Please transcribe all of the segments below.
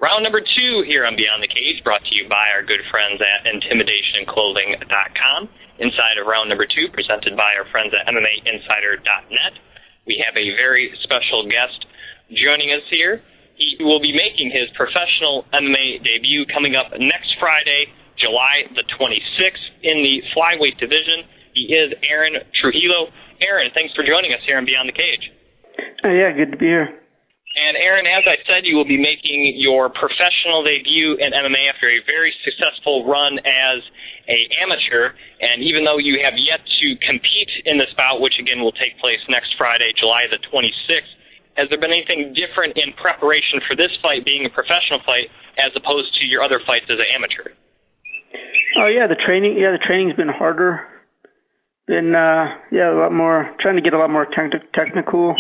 Round number 2 here on Beyond the Cage, brought to you by our good friends at intimidationclothing.com. Inside of round number 2, presented by our friends at MMAinsider.net. We have a very special guest joining us here. He will be making his professional MMA debut coming up next Friday, July the 26th, in the Flyweight division. He is Aaron Trujilo. Aaron, thanks for joining us here on Beyond the Cage. Yeah, good to be here. And Aaron, as I said, you will be making your professional debut in MMA after a very successful run as an amateur. And even though you have yet to compete in this bout, which again will take place next Friday, July the 26th, has there been anything different in preparation for this fight being a professional fight as opposed to your other fights as an amateur? Oh yeah, the training's been harder. Been a lot more, trying to get a lot more technical.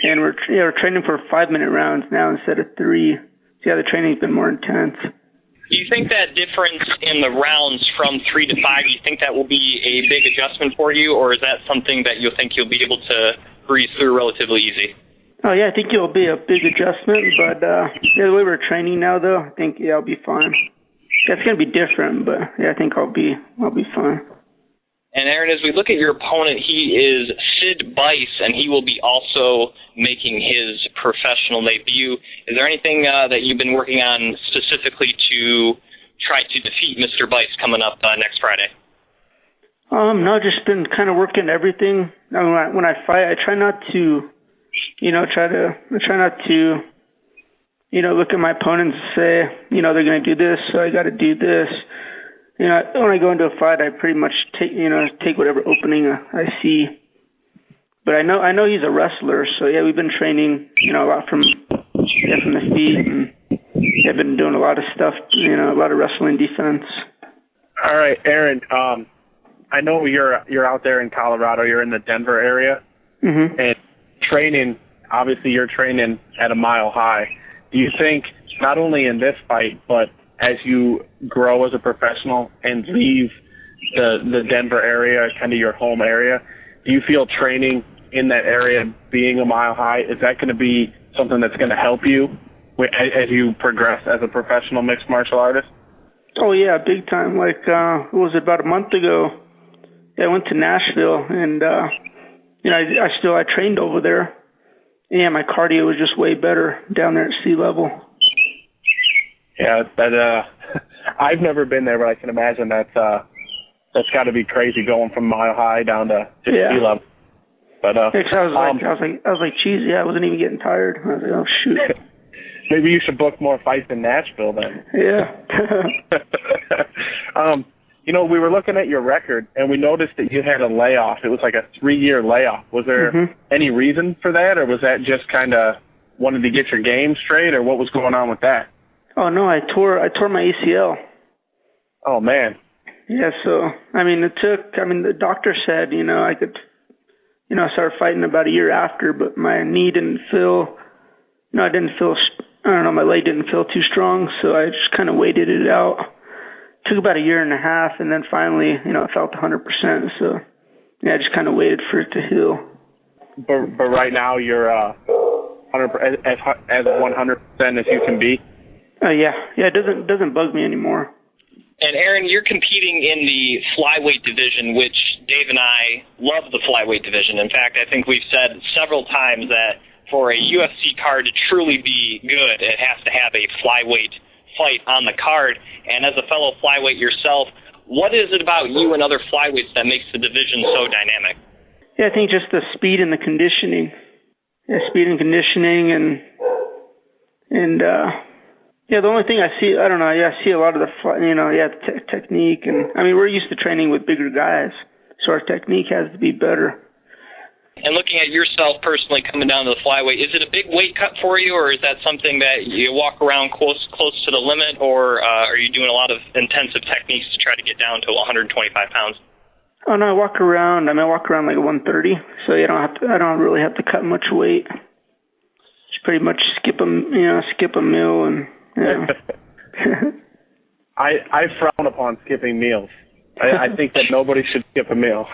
And we're training for 5-minute rounds now instead of 3. So yeah, the training's been more intense. Do you think that difference in the rounds from 3 to 5, do you think that will be a big adjustment for you, or is that something that you'll think you'll be able to breeze through relatively easy? Oh yeah, I think it'll be a big adjustment, but the way we're training now though, I think I'll be fine. That's gonna be different, but yeah, I think I'll be fine. And Aaron, as we look at your opponent, he is Sid Bice, and he will be also making his professional debut. Is there anything that you've been working on specifically to try to defeat Mr. Bice coming up next Friday? No, just been kind of working everything. When I fight, I try not to, look at my opponents and say, they're going to do this, so I got to do this. When I go into a fight, I pretty much take whatever opening I see. But I know he's a wrestler, so yeah, we've been training, a lot from the feet, and I've been doing a lot of stuff, a lot of wrestling defense. All right, Aaron. I know you're out there in Colorado. You're in the Denver area, and training. Obviously, you're training at a mile high. Do you think not only in this fight, but as you grow as a professional and leave the Denver area, kind of your home area, do you feel training in that area being a mile high, is that going to be something that's going to help you as you progress as a professional mixed martial artist? Oh, yeah, big time. Like, what was it, about a month ago, I went to Nashville, and, I trained over there. Yeah, my cardio was just way better down there at sea level. Yeah, I've never been there, but I can imagine that's got to be crazy going from mile high down to just sea level. But I was like, geez, yeah, I wasn't even getting tired. I was like, oh shoot. Maybe you should book more fights in Nashville then. Yeah. We were looking at your record, and we noticed that you had a layoff. It was like a 3-year layoff. Was there any reason for that, or was that just kind of wanted to get your game straight, or what was going on with that? Oh no, I tore my ACL. Oh man. Yeah, so the doctor said, I could, start fighting about a year after, but my knee didn't feel, my leg didn't feel too strong, so I just kind of waited it out. Took about a year and a half, and then finally, it felt 100%. So yeah, I just kind of waited for it to heal. But right now you're 100% as 100% as you can be. Yeah, it doesn't bug me anymore. And Aaron, you're competing in the flyweight division, which Dave and I love the flyweight division. In fact, I think we've said several times that for a UFC card to truly be good, it has to have a flyweight fight on the card. And as a fellow flyweight yourself, what is it about you and other flyweights that makes the division so dynamic? Yeah, I think just the speed and the conditioning. Yeah, speed and conditioning and the only thing I see, I don't know, I see a lot of the, technique. And, we're used to training with bigger guys, so our technique has to be better. And looking at yourself personally coming down to the flyweight, is it a big weight cut for you, or is that something that you walk around close to the limit, or are you doing a lot of intensive techniques to try to get down to 125 pounds? Oh no, I walk around like 130, so I don't really have to cut much weight. Just pretty much skip a meal and. Yeah. I frown upon skipping meals. I think that nobody should skip a meal.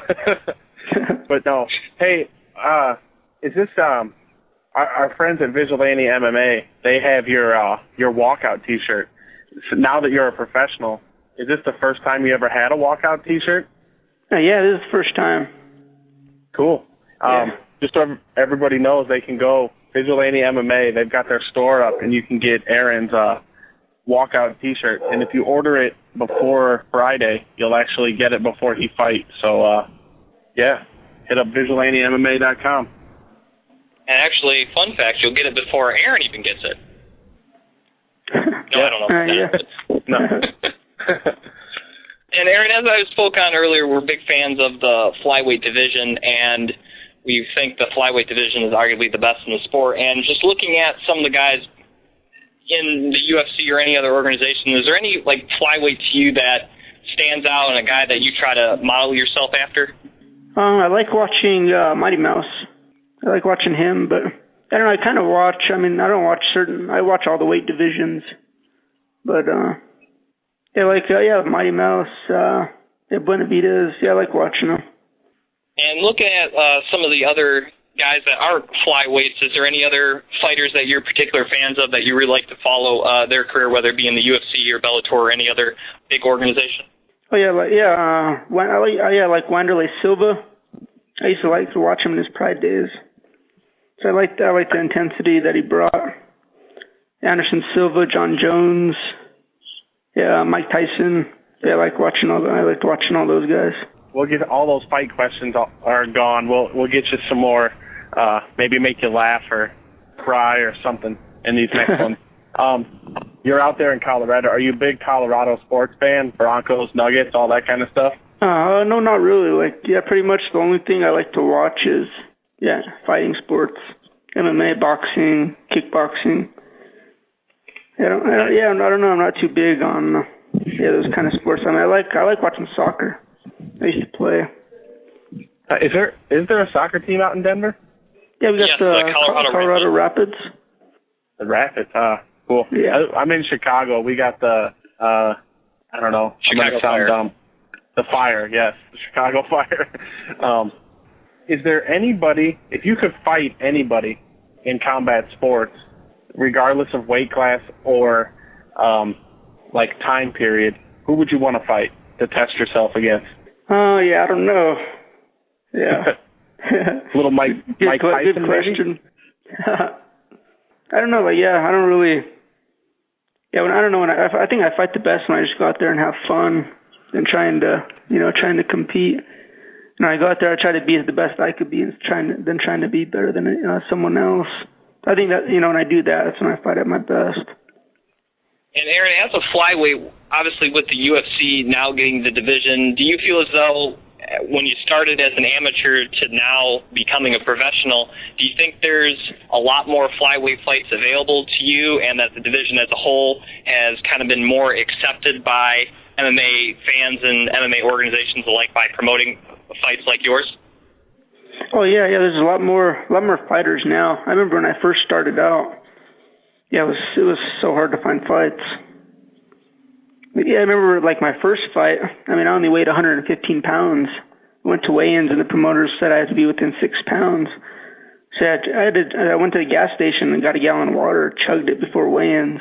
But no, hey, is this our friends at Vigilante MMA, they have your walkout T-shirt. So now that you're a professional, is this the first time you ever had a walkout T-shirt? Yeah, this is the first time. Cool. Just so everybody knows, they can go Vigilante MMA. They've got their store up, and you can get Aaron's walkout T-shirt. And if you order it before Friday, you'll actually get it before he fights. So, hit up VigilanteMMA.com. And actually, fun fact, you'll get it before Aaron even gets it. No, I don't know. No. And Aaron, as I spoke on earlier, we're big fans of the flyweight division, and we think the flyweight division is arguably the best in the sport. And just looking at some of the guys in the UFC or any other organization, is there any flyweight to you that stands out and a guy that you try to model yourself after? I like watching Mighty Mouse. I like watching him, but I don't know. I kind of watch. I mean, I don't watch I watch all the weight divisions, but Mighty Mouse, Benavidez. Yeah, I like watching them. And looking at some of the other guys that aren't flyweights, is there any other fighters that you're particular fans of that you really like to follow their career, whether it be in the UFC or Bellator or any other big organization? Oh yeah, I like Wanderlei Silva. I used to like to watch him in his Pride days. So I like the intensity that he brought. Anderson Silva, John Jones, Mike Tyson. Yeah, I liked watching all those guys. We'll get all those fight questions are gone. We'll get you some more, maybe make you laugh or cry or something in these next ones. You're out there in Colorado. Are you a big Colorado sports fan? Broncos, Nuggets, all that kind of stuff? No, not really. Pretty much the only thing I like to watch is fighting sports, MMA, boxing, kickboxing. I don't know. I'm not too big on those kind of sports. I mean, I like watching soccer. I used to play. Is there a soccer team out in Denver? Yeah, we got the Colorado Rapids. The Rapids, cool. Yeah. I'm in Chicago. We got the I don't know. Chicago Fire. Dumb. The Fire, yes, the Chicago Fire. Is there anybody, if you could fight anybody in combat sports, regardless of weight class or time period, who would you want to fight to test yourself against? Oh, I don't know. Yeah. Little Mike Tyson, good question. I don't know, I don't really. Yeah, I don't know. I think I fight the best when I just go out there and have fun and trying to compete. I go out there, I try to be the best I could be, and trying to be better than someone else. I think that when I do that, that's when I fight at my best. And Aaron, as a flyweight, obviously with the UFC now getting the division, do you feel as though when you started as an amateur to now becoming a professional, do you think there's a lot more flyweight fights available to you and that the division as a whole has kind of been more accepted by MMA fans and MMA organizations alike by promoting fights like yours? Oh, yeah, there's a lot more fighters now. I remember when I first started out, it was so hard to find fights. Yeah, I remember my first fight. I mean, I only weighed 115 pounds. I went to weigh-ins and the promoters said I had to be within 6 pounds. So I went to the gas station and got a gallon of water, chugged it before weigh-ins.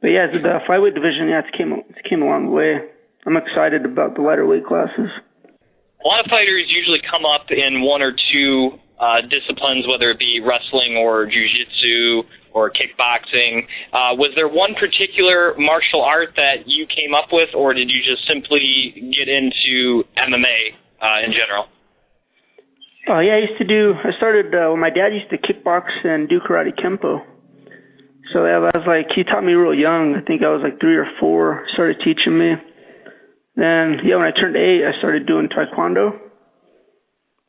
But yeah, the flyweight division, it came a long way. I'm excited about the lighter weight classes. A lot of fighters usually come up in one or two disciplines, whether it be wrestling or jiu-jitsu or kickboxing. Was there one particular martial art that you came up with, or did you just simply get into MMA in general? Oh, yeah, I started when my dad used to kickbox and do karate kempo. So I was he taught me real young. I think I was 3 or 4, started teaching me. Then, when I turned 8, I started doing taekwondo.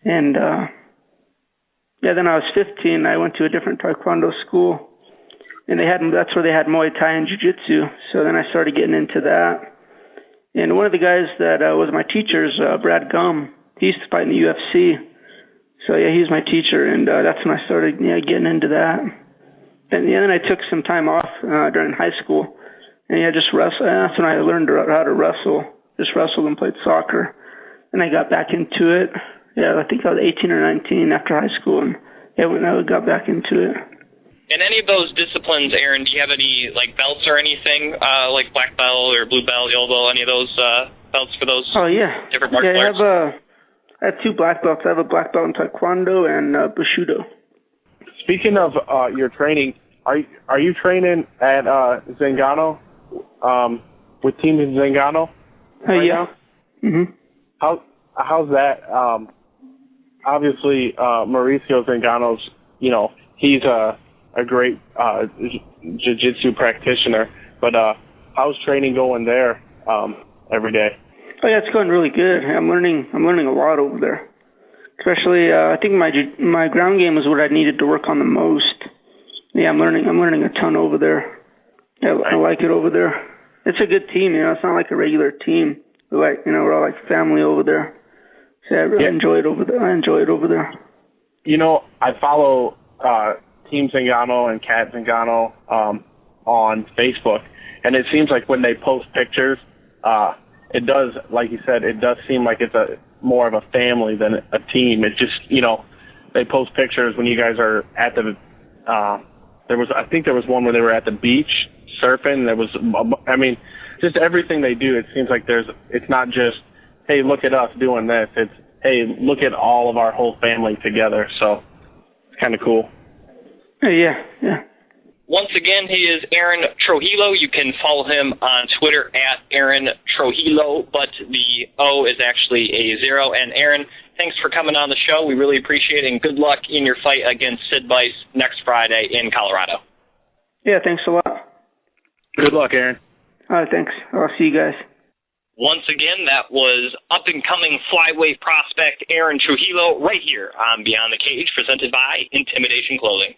And, then I was 15, I went to a different taekwondo school. And that's where they had Muay Thai and Jiu-Jitsu. So then I started getting into that. And one of the guys that was my teachers, Brad Gum, he used to fight in the UFC. So, he was my teacher, and that's when I started getting into that. And then I took some time off during high school. And, just wrestle. That's when I learned how to wrestle. Just wrestled and played soccer. And I got back into it. Yeah, I think I was 18 or 19 after high school. And, yeah, when I got back into it. In any of those disciplines, Aaron, do you have any like belts or anything, like black belt or blue belt, yellow belt, any of those belts for those different martial arts? I have 2 black belts. I have a black belt in Taekwondo and Bushido. Speaking of your training, are you training at Zingano, with Team Zingano right now? Mm-hmm. How's that? Obviously, Mauricio Zingano's, he's a great jiu-jitsu practitioner, but how's training going there every day? Oh yeah, it's going really good. I'm learning a lot over there. Especially, I think my ground game is what I needed to work on the most. Yeah, I'm learning a ton over there. Yeah, I like it over there. It's a good team, It's not like a regular team. We're all like family over there. So I really enjoy it over there. I enjoy it over there. I follow Team Zingano and Cat Zingano on Facebook, and it seems like when they post pictures, it does, like you said, it does seem like it's more of a family than a team. It just, they post pictures when you guys are at the, I think there was one where they were at the beach surfing. There was, just everything they do, it seems like it's not just, hey, look at us doing this. It's, hey, look at all of our whole family together. So it's kind of cool. Yeah. Once again, he is Aaron Trujilo. You can follow him on Twitter at Aaron Trujilo, but the O is actually a 0. And Aaron, thanks for coming on the show. We really appreciate it, and good luck in your fight against Sid Bice next Friday in Colorado. Yeah, thanks a lot. Good luck, Aaron. All right, thanks. I'll see you guys. Once again, that was up-and-coming flyweight prospect Aaron Trujilo right here on Beyond the Cage, presented by Intimidation Clothing.